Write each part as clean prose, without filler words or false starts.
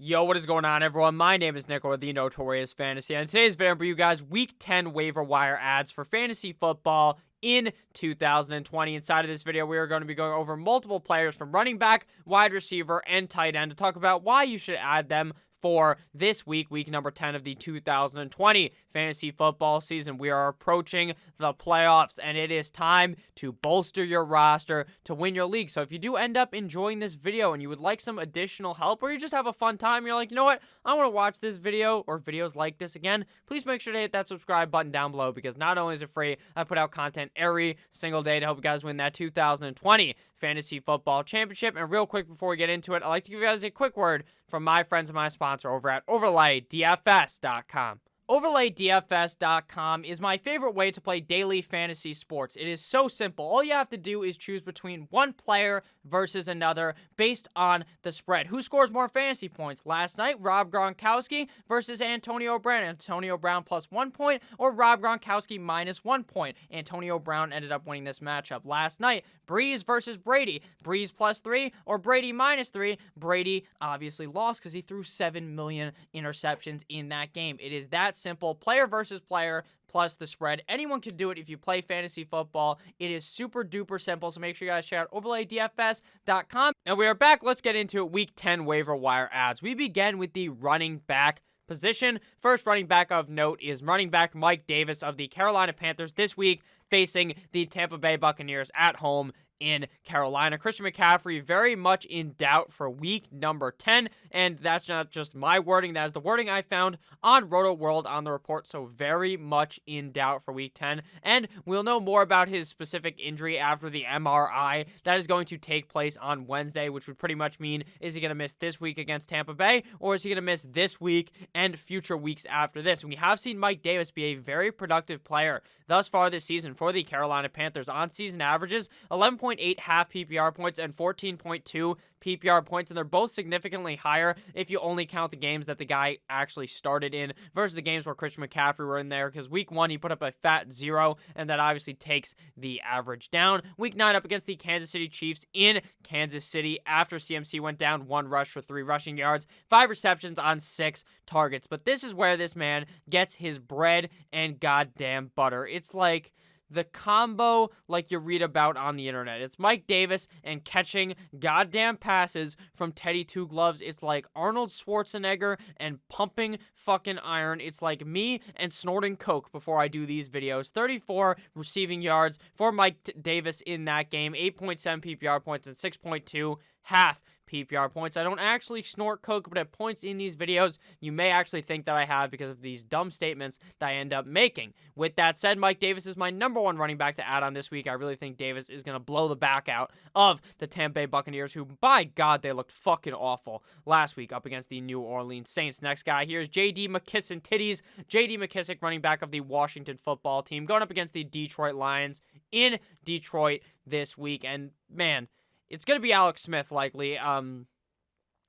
Yo, what is going on, everyone? My name is Nick, or the Notorious Fantasy, and in today's video, for you guys, Week 10 waiver wire ads for fantasy football in 2020. Inside of this video, we are going to be going over multiple players from running back, wide receiver, and tight end to talk about why you should add them for this week number 10 of the 2020 fantasy football season. We are approaching the playoffs, and it is time to bolster your roster to win your league. So if you do end up enjoying this video and you would like some additional help, or you just have a fun time, you're like, you know what, I want to watch this video or videos like this again, please make sure to hit that subscribe button down below, because not only is it free, I put out content every single day to help you guys win that 2020 fantasy football championship. And real quick before we get into it, I'd like to give you guys a quick word from my friends and my sponsor over at OverlayDFS.com. OverlayDFS.com is my favorite way to play daily fantasy sports. It is so simple. All you have to do is choose between one player versus another based on the spread. Who scores more fantasy points? Last night, Rob Gronkowski versus Antonio Brown. Antonio Brown plus 1 point, or Rob Gronkowski minus 1 point. Antonio Brown ended up winning this matchup. Last night, Breeze versus Brady. Breeze plus 3 or Brady minus 3. Brady obviously lost because he threw 7 million interceptions in that game. It is that simple. Player versus player plus the spread. Anyone can do it if you play fantasy football. It is super duper simple, so make sure you guys check out OverlayDFS.com. And we are back. Let's get into Week 10 waiver wire ads. We begin with the running back position. First running back of note is running back Mike Davis of the Carolina Panthers this week, facing the Tampa Bay Buccaneers at home in Carolina. Christian McCaffrey very much in doubt for week number 10, and that's not just my wording, that is the wording I found on Roto World on the report, so very much in doubt for week 10, and we'll know more about his specific injury after the MRI that is going to take place on Wednesday, which would pretty much mean, is he going to miss this week against Tampa Bay, or is he going to miss this week and future weeks after this? We have seen Mike Davis be a very productive player thus far this season for the Carolina Panthers. On season averages, 11.8 half PPR points and 14.2 PPR points, and they're both significantly higher if you only count the games that the guy actually started in versus the games where Christian McCaffrey were in there, because week 1 he put up a fat 0, and that obviously takes the average down. Week 9 up against the Kansas City Chiefs in Kansas City after CMC went down, 1 rush for 3 rushing yards, 5 receptions on 6 targets. But this is where this man gets his bread and goddamn butter. It's like the combo like you read about on the internet. It's Mike Davis and catching goddamn passes from Teddy Two Gloves. It's like Arnold Schwarzenegger and pumping fucking iron. It's like me and snorting coke before I do these videos. 34 receiving yards for Mike Davis in that game. 8.7 PPR points and 6.2 half PPR points. I don't actually snort coke, but at points in these videos, you may actually think that I have because of these dumb statements that I end up making. With that said, Mike Davis is my number 1 running back to add on this week. I really think Davis is going to blow the back out of the Tampa Bay Buccaneers, who, by God, they looked fucking awful last week up against the New Orleans Saints. Next guy here is J.D. McKissic. J.D. McKissic, running back of the Washington football team, going up against the Detroit Lions in Detroit this week. And, man, it's going to be Alex Smith, likely.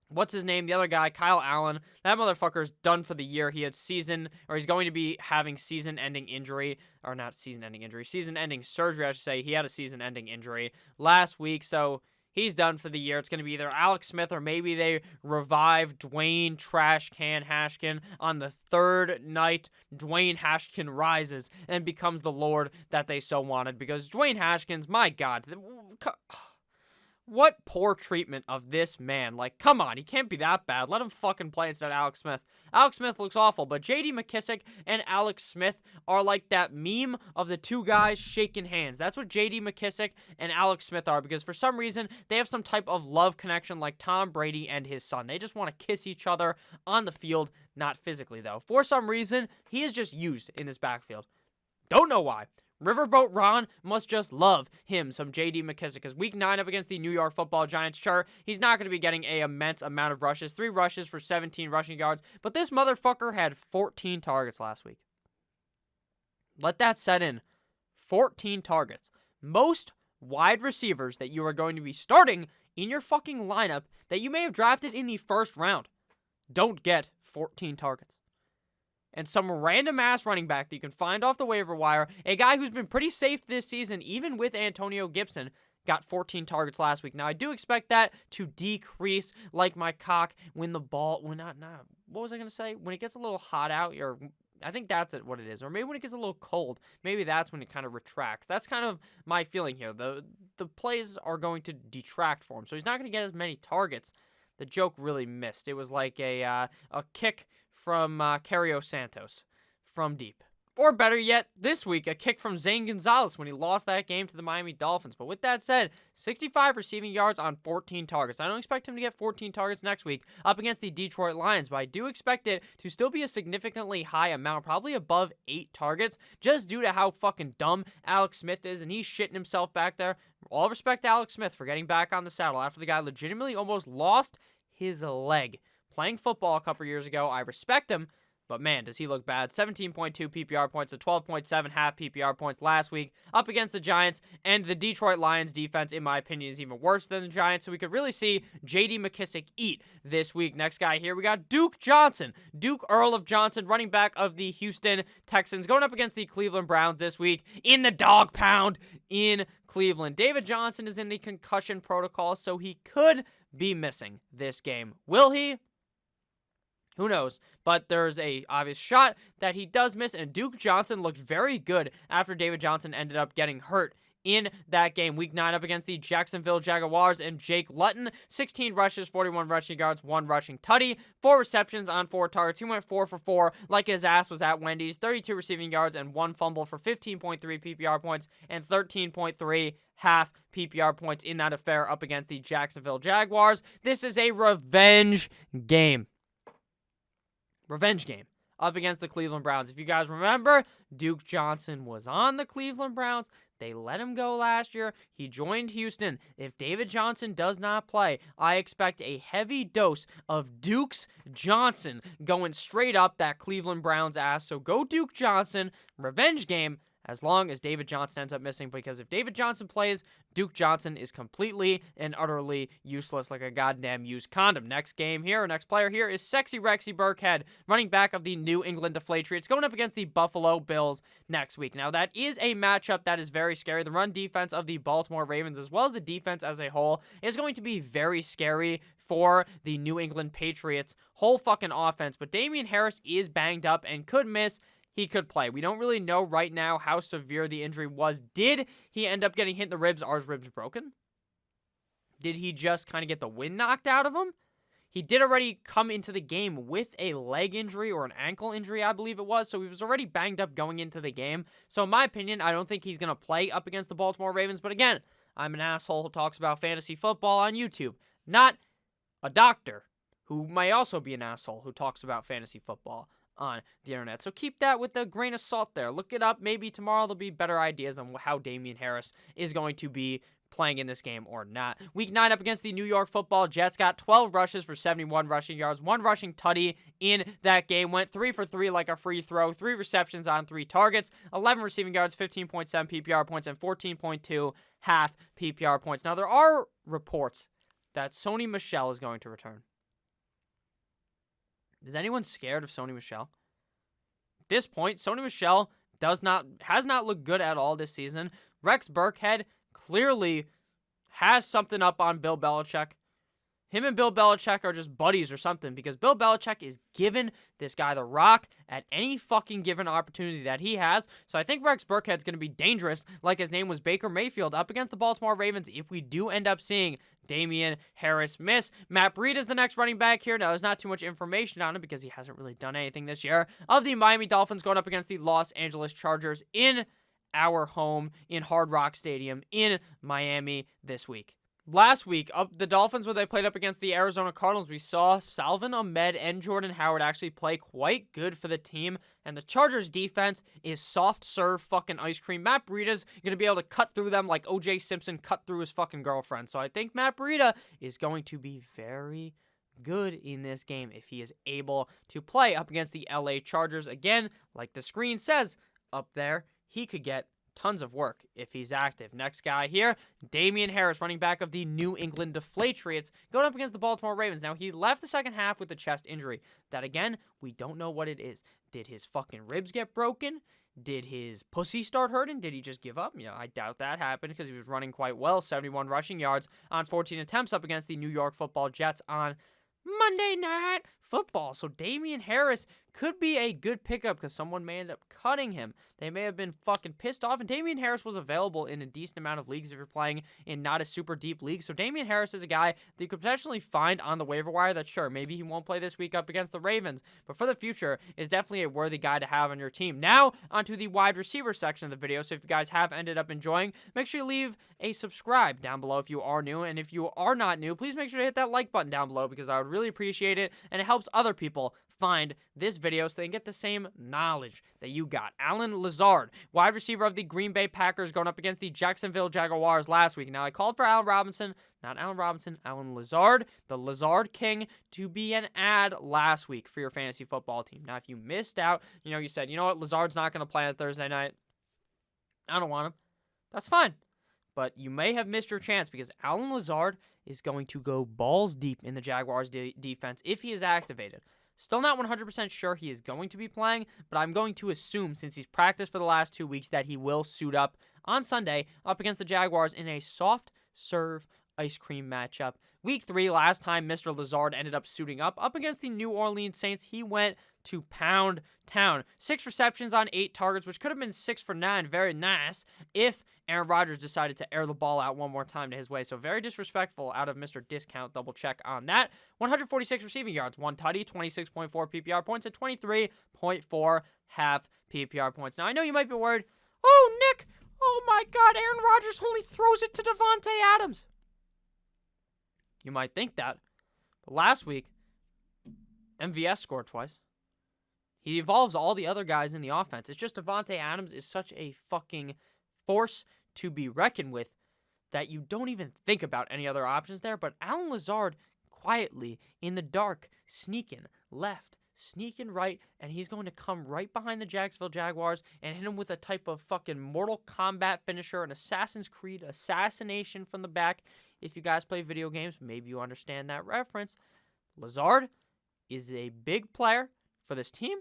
What's his name? The other guy, Kyle Allen. That motherfucker's done for the year. He's going to be having season-ending injury. Or not season-ending injury. Season-ending surgery, I should say. He had a season-ending injury last week, so he's done for the year. It's going to be either Alex Smith or maybe they revive Dwayne Trashcan Hashkin on the 3rd night. Dwayne Hashkin rises and becomes the Lord that they so wanted, because Dwayne Hashkins, my God, what poor treatment of this man. Like, come on, he can't be that bad. Let him fucking play instead of Alex Smith. Alex Smith looks awful, but J.D. McKissic and Alex Smith are like that meme of the two guys shaking hands. That's what J.D. McKissic and Alex Smith are, because for some reason, they have some type of love connection like Tom Brady and his son. They just want to kiss each other on the field, not physically, though. For some reason, he is just used in this backfield. Don't know why. Riverboat Ron must just love him some J.D. McKissic, because week 9 up against the New York Football Giants, sure, he's not going to be getting an immense amount of rushes. 3 rushes for 17 rushing yards, but this motherfucker had 14 targets last week. Let that set in. 14 targets. Most wide receivers that you are going to be starting in your fucking lineup that you may have drafted in the 1st round don't get 14 targets. And some random-ass running back that you can find off the waiver wire, a guy who's been pretty safe this season, even with Antonio Gibson, got 14 targets last week. Now, I do expect that to decrease like my cock when the ball, what was I going to say? When it gets a little hot out, I think that's what it is. Or maybe when it gets a little cold, maybe that's when it kind of retracts. That's kind of my feeling here. The plays are going to detract for him, so he's not going to get as many targets. The joke really missed. It was like a kick from Cario Santos from deep. Or better yet, this week, a kick from Zane Gonzalez when he lost that game to the Miami Dolphins. But with that said, 65 receiving yards on 14 targets. I don't expect him to get 14 targets next week up against the Detroit Lions, but I do expect it to still be a significantly high amount, probably above 8 targets, just due to how fucking dumb Alex Smith is, and he's shitting himself back there. All respect to Alex Smith for getting back on the saddle after the guy legitimately almost lost his leg playing football a couple years ago. I respect him. But man, does he look bad. 17.2 PPR points to 12.7 half PPR points last week up against the Giants. And the Detroit Lions defense, in my opinion, is even worse than the Giants. So we could really see J.D. McKissic eat this week. Next guy here, we got Duke Johnson. Duke Earl of Johnson, running back of the Houston Texans, going up against the Cleveland Browns this week in the dog pound in Cleveland. David Johnson is in the concussion protocol, so he could be missing this game. Will he? Who knows? But there's a obvious shot that he does miss, and Duke Johnson looked very good after David Johnson ended up getting hurt in that game. Week 9 up against the Jacksonville Jaguars and Jake Luton. 16 rushes, 41 rushing yards, 1 rushing tutty, 4 receptions on 4 targets. He went 4 for 4 like his ass was at Wendy's. 32 receiving yards and 1 fumble for 15.3 PPR points and 13.3 half PPR points in that affair up against the Jacksonville Jaguars. This is a revenge game. Revenge game up against the Cleveland Browns. If you guys remember, Duke Johnson was on the Cleveland Browns. They let him go last year. He joined Houston. If David Johnson does not play, I expect a heavy dose of Duke's Johnson going straight up that Cleveland Browns ass. So go Duke Johnson. Revenge game. As long as David Johnson ends up missing, because if David Johnson plays, Duke Johnson is completely and utterly useless like a goddamn used condom. Next player here is Sexy Rexy Burkhead, running back of the New England Deflatriots, going up against the Buffalo Bills next week. Now, that is a matchup that is very scary. The run defense of the Baltimore Ravens, as well as the defense as a whole, is going to be very scary for the New England Patriots' whole fucking offense. But Damien Harris is banged up and could miss. He could play. We don't really know right now how severe the injury was. Did he end up getting hit in the ribs? Are his ribs broken? Did he just kind of get the wind knocked out of him? He did already come into the game with a leg injury or an ankle injury, I believe it was. So he was already banged up going into the game. So in my opinion, I don't think he's going to play up against the Baltimore Ravens. But again, I'm an asshole who talks about fantasy football on YouTube, not a doctor who may also be an asshole who talks about fantasy football on the internet. So keep that with a grain of salt there. Look it up. Maybe tomorrow there'll be better ideas on how Damien Harris is going to be playing in this game or not. Week 9 up against the New York Football Jets, got 12 rushes for 71 rushing yards, 1 rushing tutty in that game, went 3 for 3 like a free throw, 3 receptions on 3 targets, 11 receiving yards, 15.7 PPR points, and 14.2 half PPR points. Now, there are reports that Sony Michel is going to return. Is anyone scared of Sony Michel? At this point, Sony Michel has not looked good at all this season. Rex Burkhead clearly has something up on Bill Belichick. Him and Bill Belichick are just buddies or something, because Bill Belichick is giving this guy the rock at any fucking given opportunity that he has. So I think Rex Burkhead's going to be dangerous, like his name was Baker Mayfield, up against the Baltimore Ravens if we do end up seeing Damien Harris miss. Matt Breida is the next running back here. Now, there's not too much information on him because he hasn't really done anything this year. Of the Miami Dolphins, going up against the Los Angeles Chargers in our home in Hard Rock Stadium in Miami this week. Last week, the Dolphins, when they played up against the Arizona Cardinals, we saw Salvon Ahmed and Jordan Howard actually play quite good for the team, and the Chargers defense is soft serve fucking ice cream. Matt Breida's going to be able to cut through them like O.J. Simpson cut through his fucking girlfriend. So I think Matt Breida is going to be very good in this game if he is able to play up against the LA Chargers. Again, like the screen says up there, he could get tons of work if he's active. Next guy here, Damien Harris, running back of the New England Deflatriots, going up against the Baltimore Ravens. Now, he left the second half with a chest injury. That, again, we don't know what it is. Did his fucking ribs get broken? Did his pussy start hurting? Did he just give up? I doubt that happened because he was running quite well. 71 rushing yards on 14 attempts up against the New York Football Jets on Monday Night Football. So Damien Harris could be a good pickup because someone may end up cutting him. They may have been fucking pissed off. And Damien Harris was available in a decent amount of leagues if you're playing in not a super deep league. So Damien Harris is a guy that you could potentially find on the waiver wire that, sure, maybe he won't play this week up against the Ravens, but for the future is definitely a worthy guy to have on your team. Now, onto the wide receiver section of the video. So if you guys have ended up enjoying, make sure you leave a subscribe down below if you are new. And if you are not new, please make sure to hit that like button down below because I would really appreciate it. And it helps other people find this video so they can get the same knowledge that you got. Allen Lazard, wide receiver of the Green Bay Packers, going up against the Jacksonville Jaguars last week. Now, I called for Allen Lazard, the Lazard King, to be an ad last week for your fantasy football team. Now, if you missed out, you said, you know what, Lazard's not going to play on Thursday night. I don't want him. That's fine. But you may have missed your chance because Allen Lazard is going to go balls deep in the Jaguars defense if he is activated. Still not 100% sure he is going to be playing, but I'm going to assume since he's practiced for the last 2 weeks that he will suit up on Sunday up against the Jaguars in a soft serve ice cream matchup. Week 3, last time Mr. Lazard ended up suiting up against the New Orleans Saints, he went to pound town. 6 receptions on 8 targets, which could have been 6 for 9. Very nice if Aaron Rodgers decided to air the ball out one more time to his way. So very disrespectful out of Mr. Discount. Double check on that. 146 receiving yards, 1 tutty, 26.4 PPR points, and 23.4 half PPR points. Now, I know you might be worried, oh, Nick, oh my God, Aaron Rodgers only throws it to Davante Adams. You might think that. But last week, MVS scored twice. He evolves all the other guys in the offense. It's just Davante Adams is such a fucking force to be reckoned with that you don't even think about any other options there. But Allen Lazard quietly in the dark, sneaking left, sneaking right, and he's going to come right behind the Jacksonville Jaguars and hit him with a type of fucking Mortal Kombat finisher, an Assassin's Creed assassination from the back. If you guys play video games, maybe you understand that reference. Lazard is a big player for this team,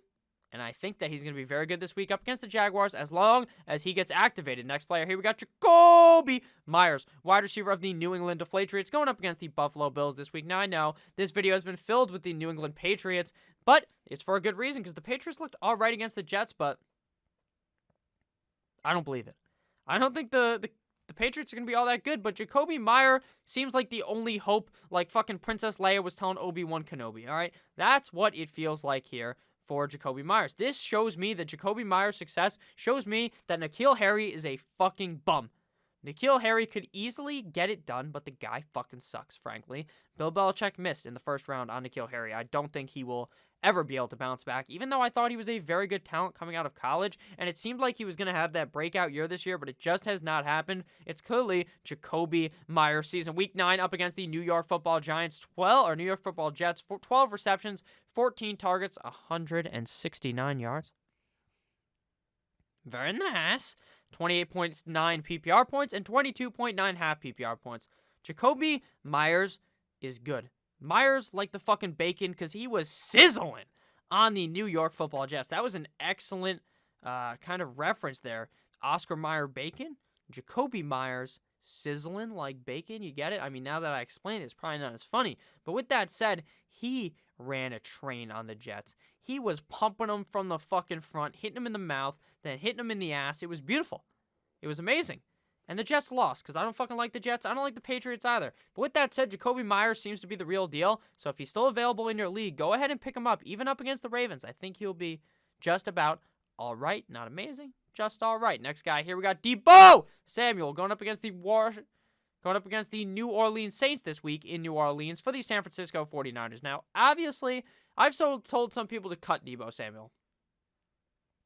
and I think that he's going to be very good this week up against the Jaguars as long as he gets activated. Next player here, we got Jacoby Meyers, wide receiver of the New England Deflatriots, going up against the Buffalo Bills this week. Now, I know this video has been filled with the New England Patriots, but it's for a good reason because the Patriots looked all right against the Jets, but I don't believe it. I don't think the Patriots are going to be all that good, but Jacoby Meyers seems like the only hope, like fucking Princess Leia was telling Obi-Wan Kenobi, all right? That's what it feels like here for Jacoby Meyers. This shows me that Jacoby Meyers' success shows me that N'Keal Harry is a fucking bum. N'Keal Harry could easily get it done, but the guy fucking sucks, frankly. Bill Belichick missed in the first round on N'Keal Harry. I don't think he will ever be able to bounce back, even though I thought he was a very good talent coming out of college, and it seemed like he was going to have that breakout year this year, but it just has not happened. It's clearly Jacoby Meyers season. Week 9 up against the New York Football Jets, 12 receptions, 14 targets, 169 yards. Very nice. 28.9 PPR points and 22.9 half PPR points. Jacoby Meyers is good. Meyers like the fucking bacon because he was sizzling on the New York Football Jets. That was an excellent kind of reference there. Oscar Mayer bacon, Jacoby Meyers sizzling like bacon. You get it? I mean, now that I explained it, it's probably not as funny. But with that said, he ran a train on the Jets. He was pumping them from the fucking front, hitting them in the mouth, then hitting them in the ass. It was beautiful. It was amazing. And the Jets lost because I don't fucking like the Jets. I don't like the Patriots either. But with that said, Jacoby Meyers seems to be the real deal. So if he's still available in your league, go ahead and pick him up, even up against the Ravens. I think he'll be just about all right. Not amazing, just all right. Next guy here, we got Deebo Samuel going up against the New Orleans Saints this week in New Orleans for the San Francisco 49ers. Now, obviously, I've told some people to cut Deebo Samuel,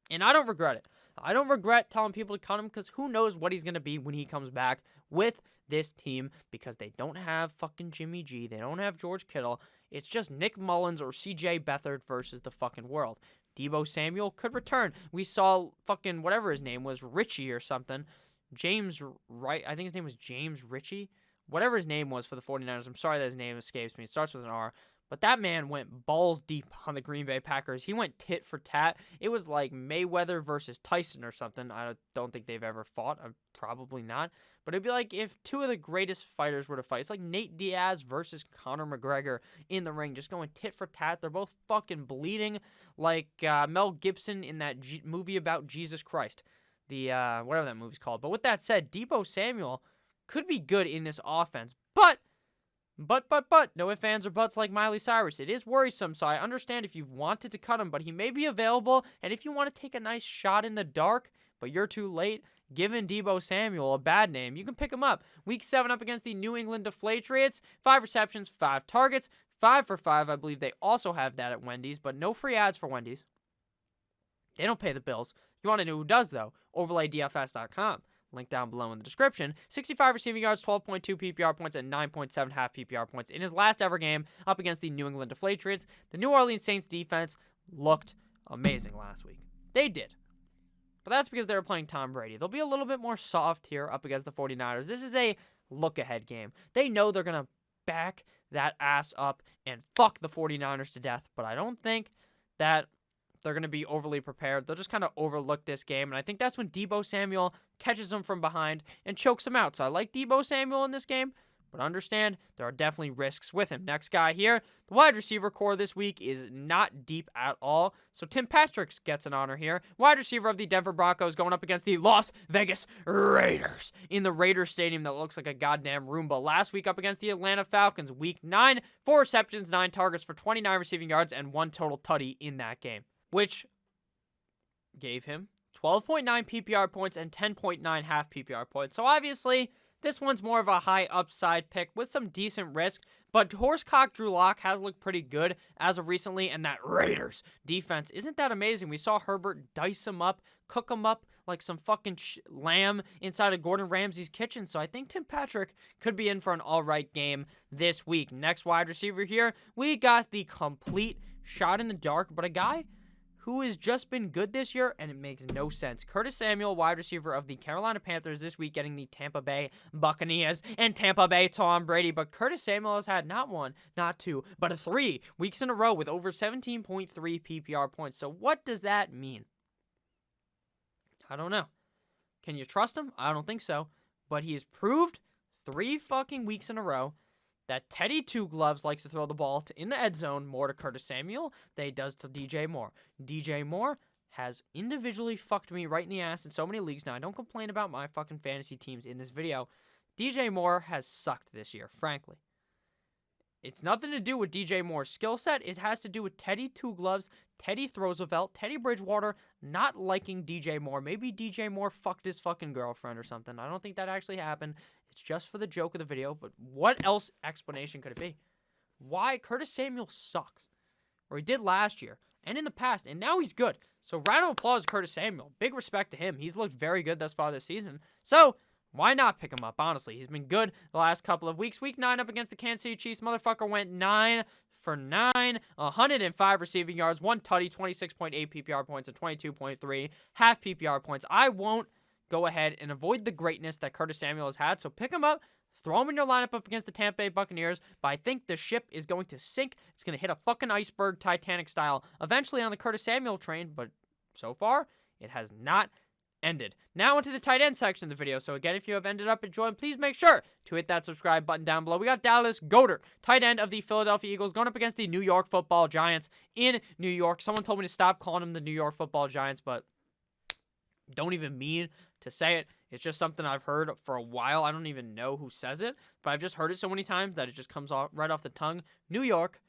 and I don't regret it. I don't regret telling people to cut him because who knows what he's going to be when he comes back with this team because they don't have fucking Jimmy G. They don't have George Kittle. It's just Nick Mullins or CJ Beathard versus the fucking world. Deebo Samuel could return. We saw fucking whatever his name was, Richie or something. James Wright, I think his name was James Richie. Whatever his name was for the 49ers. I'm sorry that his name escapes me. It starts with an R. But that man went balls deep on the Green Bay Packers. He went tit for tat. It was like Mayweather versus Tyson or something. I don't think they've ever fought. Probably not. But it'd be like if two of the greatest fighters were to fight. It's like Nate Diaz versus Conor McGregor in the ring, just going tit for tat. They're both fucking bleeding like Mel Gibson in that movie about Jesus Christ. The whatever that movie's called. But with that said, Deebo Samuel could be good in this offense. But, no ifs, ands, or buts like Miley Cyrus. It is worrisome, so I understand if you've wanted to cut him, but he may be available, and if you want to take a nice shot in the dark, but you're too late, giving Deebo Samuel a bad name, you can pick him up. Week 7 up against the New England Deflatriots, 5 receptions, 5 targets, 5 for 5. I believe they also have that at Wendy's, but no free ads for Wendy's. They don't pay the bills. You want to know who does, though? OverlayDFS.com. Link down below in the description. 65 receiving yards, 12.2 PPR points, and 9.7 half PPR points in his last ever game up against the New England Deflatriots. The New Orleans Saints defense looked amazing last week. They did. But that's because they were playing Tom Brady. They'll be a little bit more soft here up against the 49ers. This is a look-ahead game. They know they're going to back that ass up and fuck the 49ers to death, but I don't think that they're going to be overly prepared. They'll just kind of overlook this game, and I think that's when Deebo Samuel catches them from behind and chokes them out. So I like Deebo Samuel in this game, but understand there are definitely risks with him. Next guy here, the wide receiver core this week is not deep at all, so Tim Patrick gets an honor here. Wide receiver of the Denver Broncos going up against the Las Vegas Raiders in the Raiders Stadium that looks like a goddamn Roomba. Last week up against the Atlanta Falcons, week 9, 4 receptions, 9 targets for 29 receiving yards, and 1 total tutty in that game, which gave him 12.9 PPR points and 10.9 half PPR points. So obviously, this one's more of a high upside pick with some decent risk, but Horsecock Drew Lock has looked pretty good as of recently, and that Raiders defense isn't that amazing. We saw Herbert dice him up, cook him up like some fucking lamb inside of Gordon Ramsay's kitchen, so I think Tim Patrick could be in for an all-right game this week. Next wide receiver here, we got the complete shot in the dark, but a guy who has just been good this year, and it makes no sense. Curtis Samuel, wide receiver of the Carolina Panthers this week, getting the Tampa Bay Buccaneers and Tampa Bay Tom Brady. But Curtis Samuel has had not 1, not 2, but 3 weeks in a row with over 17.3 PPR points. So what does that mean? I don't know. Can you trust him? I don't think so. But he has proved 3 fucking weeks in a row that Teddy Two Gloves likes to throw the ball in the end zone more to Curtis Samuel than he does to DJ Moore. DJ Moore has individually fucked me right in the ass in so many leagues. Now, I don't complain about my fucking fantasy teams in this video. DJ Moore has sucked this year, frankly. It's nothing to do with DJ Moore's skill set. It has to do with Teddy Two Gloves, Teddy Roosevelt, Teddy Bridgewater not liking DJ Moore. Maybe DJ Moore fucked his fucking girlfriend or something. I don't think that actually happened. It's just for the joke of the video, but what else explanation could it be? Why Curtis Samuel sucks, or he did last year and in the past, and now he's good. So round of applause to Curtis Samuel. Big respect to him. He's looked very good thus far this season. So why not pick him up, honestly? He's been good the last couple of weeks. Week 9 up against the Kansas City Chiefs. Motherfucker went 9 for 9, 105 receiving yards, 1 tutty, 26.8 PPR points, and 22.3 half PPR points. I won't go ahead and avoid the greatness that Curtis Samuel has had. So pick him up, throw him in your lineup up against the Tampa Bay Buccaneers. But I think the ship is going to sink. It's going to hit a fucking iceberg, Titanic style, eventually on the Curtis Samuel train. But so far, it has not ended. Now into the tight end section of the video. So again, if you have ended up enjoying, please make sure to hit that subscribe button down below. We got Dallas Goedert, tight end of the Philadelphia Eagles, going up against the New York Football Giants in New York. Someone told me to stop calling them the New York Football Giants, but don't even mean to say it. It's just something I've heard for a while. I don't even know who says it, but I've just heard it so many times that it just comes off right off the tongue. New York,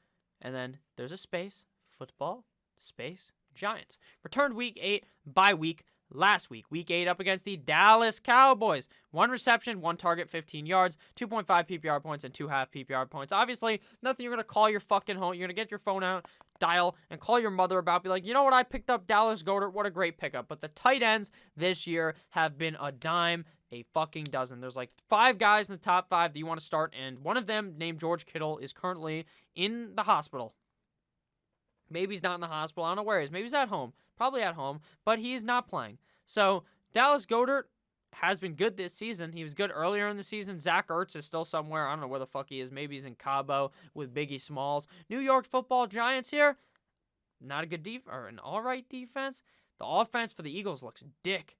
and then there's a space, football, space, Giants. Returned week 8, bye week last week. Week 8 up against the Dallas Cowboys. 1 reception, 1 target, 15 yards, 2.5 PPR points, and 2 half PPR points. Obviously, nothing you're going to call your fucking home. You're going to get your phone out, dial, and call your mother about. Be like, you know what? I picked up Dallas Goedert. What a great pickup. But the tight ends this year have been a dime a fucking dozen. There's like 5 guys in the top 5 that you want to start, and one of them, named George Kittle, is currently in the hospital. Maybe he's not in the hospital. I don't know where he is. Maybe he's at home. Probably at home. But he's not playing. So Dallas Goedert has been good this season. He was good earlier in the season. Zach Ertz is still somewhere. I don't know where the fuck he is. Maybe he's in Cabo with Biggie Smalls. New York Football Giants here. Not a good or an all right defense. The offense for the Eagles looks dick.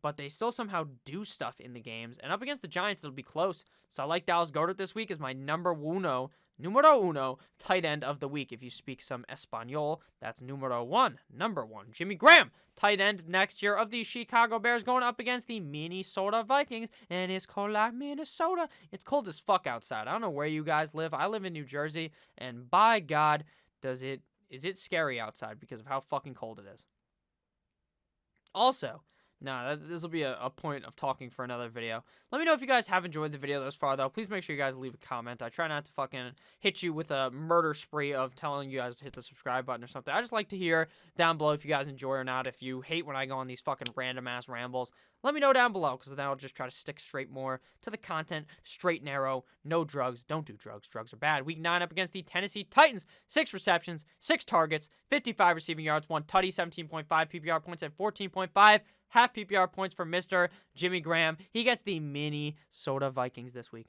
But they still somehow do stuff in the games. And up against the Giants, it'll be close. So I like Dallas Goedert this week as my numero uno tight end of the week. If you speak some Espanol, that's number one. Jimmy Graham, tight end next year of the Chicago Bears, going up against the Minnesota Vikings. And it's cold like Minnesota. It's cold as fuck outside. I don't know where you guys live. I live in New Jersey. And by God, is it scary outside because of how fucking cold it is. Also, this will be a point of talking for another video. Let me know if you guys have enjoyed the video thus far, though. Please make sure you guys leave a comment. I try not to fucking hit you with a murder spree of telling you guys to hit the subscribe button or something. I just like to hear down below if you guys enjoy or not. If you hate when I go on these fucking random-ass rambles, let me know down below, because then I'll just try to stick straight more to the content. Straight, narrow, no drugs. Don't do drugs. Drugs are bad. Week 9 up against the Tennessee Titans. 6 receptions, 6 targets, 55 receiving yards, 1 tutty, 17.5 PPR points, and 14.5 half PPR points for Mr. Jimmy Graham. He gets the Minnesota Vikings this week.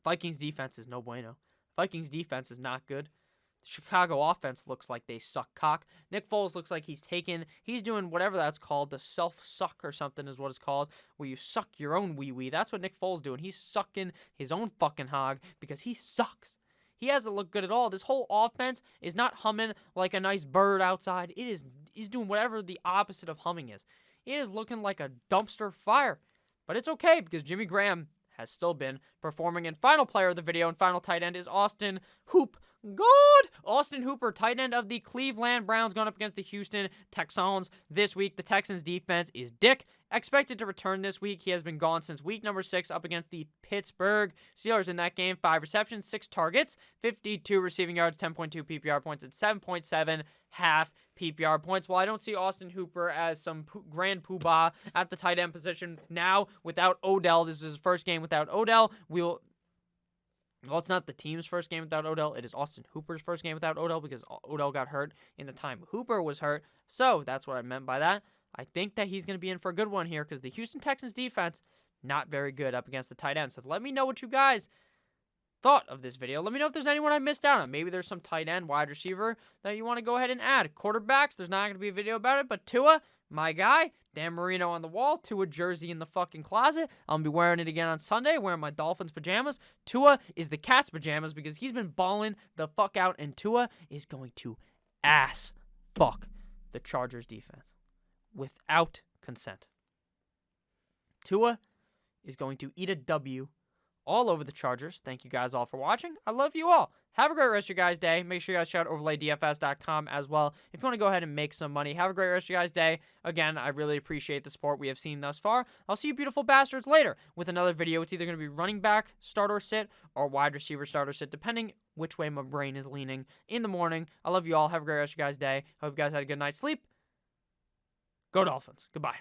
Vikings defense is no bueno. Vikings defense is not good. The Chicago offense looks like they suck cock. Nick Foles looks like he's doing whatever that's called, the self-suck or something is what it's called, where you suck your own wee-wee. That's what Nick Foles doing. He's sucking his own fucking hog because he sucks. He hasn't looked good at all. This whole offense is not humming like a nice bird outside. He's doing whatever the opposite of humming is. It is looking like a dumpster fire. But it's okay because Jimmy Graham has still been performing. And final player of the video and final tight end is Austin Hooper, tight end of the Cleveland Browns, going up against the Houston Texans this week. The Texans defense is dick. Expected to return this week. He has been gone since week number 6 up against the Pittsburgh Steelers in that game. 5 receptions, 6 targets, 52 receiving yards, 10.2 PPR points, and 7.7 half PPR points. While I don't see Austin Hooper as some grand poobah at the tight end position now without Odell, this is his first game without Odell. Well, it's not the team's first game without Odell. It is Austin Hooper's first game without Odell because Odell got hurt in the time Hooper was hurt. So that's what I meant by that. I think that he's going to be in for a good one here because the Houston Texans defense, not very good up against the tight end. So let me know what you guys thought of this video. Let me know if there's anyone I missed out on. Maybe there's some tight end, wide receiver that you want to go ahead and add. Quarterbacks, there's not going to be a video about it, but Tua, my guy, Dan Marino on the wall, Tua jersey in the fucking closet. I'm going to be wearing it again on Sunday, wearing my Dolphins pajamas. Tua is the Cat's pajamas because he's been balling the fuck out, and Tua is going to ass fuck the Chargers defense without consent. Tua is going to eat a W all over the Chargers. Thank you guys all for watching. I love you all. Have a great rest of your guys' day. Make sure you guys check out overlaydfs.com as well if you want to go ahead and make some money. Have a great rest of your guys' day. Again, I really appreciate the support we have seen thus far. I'll see you beautiful bastards later with another video. It's either going to be running back, start or sit, or wide receiver, start or sit, depending which way my brain is leaning in the morning. I love you all. Have a great rest of your guys' day. Hope you guys had a good night's sleep. Go Dolphins. Goodbye.